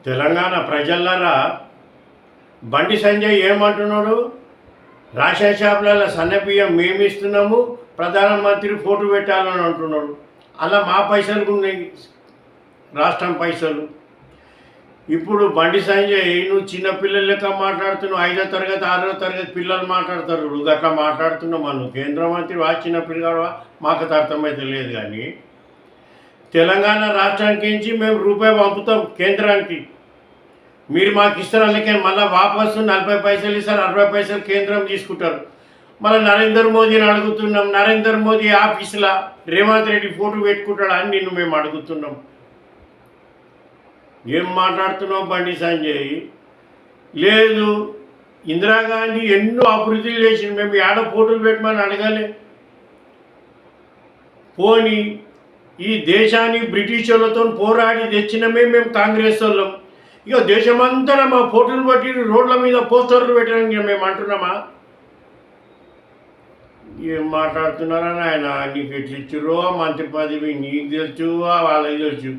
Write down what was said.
తెలంగాణ ప్రజలరా బండి సంజయ్ ఏమంటున్నాడు? రేషన్ షాపులలో సన్నబియ్యం మేము ఇస్తున్నాము, ప్రధానమంత్రి ఫోటో పెట్టాలని అంటున్నాడు. అలా మా పైసలు ఉన్నాయి, రాష్ట్రం పైసలు. ఇప్పుడు బండి సంజయ్ నువ్వు చిన్నపిల్లల లెక్క మాట్లాడుతున్నావు. 5వ తరగతి 6వ తరగతి పిల్లలు మాట్లాడతారు, నువ్వు అట్లా మాట్లాడుతున్నావు. నువ్వు కేంద్ర మంత్రి చిన్న పిల్లగా మాకు అర్థమైతే లేదు. కానీ తెలంగాణ రాష్ట్రానికి మేము రూపాయి పంపుతాం కేంద్రానికి, మీరు మాకు ఇస్తారు. అందుకే మళ్ళీ వాపసు 40 పైసలు ఇస్తారు, 60 పైసలు కేంద్రం తీసుకుంటారు. మళ్ళీ నరేంద్ర మోదీని అడుగుతున్నాం, నరేంద్ర మోదీ ఆఫీసులో రేవంత్ రెడ్డి ఫోటో పెట్టుకుంటాడు అని నిన్ను మేము అడుగుతున్నాం. ఏం మాట్లాడుతున్నావు బండి సంజయ్? లేదు, ఇందిరాగాంధీ ఎన్నో అభివృద్ధులు చేసింది, మేము ఏడ ఫోటోలు పెట్టమని అడగాలి. పోనీ ఈ దేశాన్ని బ్రిటిష్ వాళ్ళతో పోరాడి తెచ్చినమే మేము కాంగ్రెస్ వాళ్ళం. ఇక దేశమంతా మా ఫోటోలు పట్టి రోడ్ల మీద పోస్టర్లు పెట్టడానికి మేము అంటున్నామా? ఏం మాట్లాడుతున్నారా నాయన? నీకు ఎట్లు ఇచ్చిరో మంత్రి పదవి నీకు తెలుసు, వాళ్ళకి తెలుసు.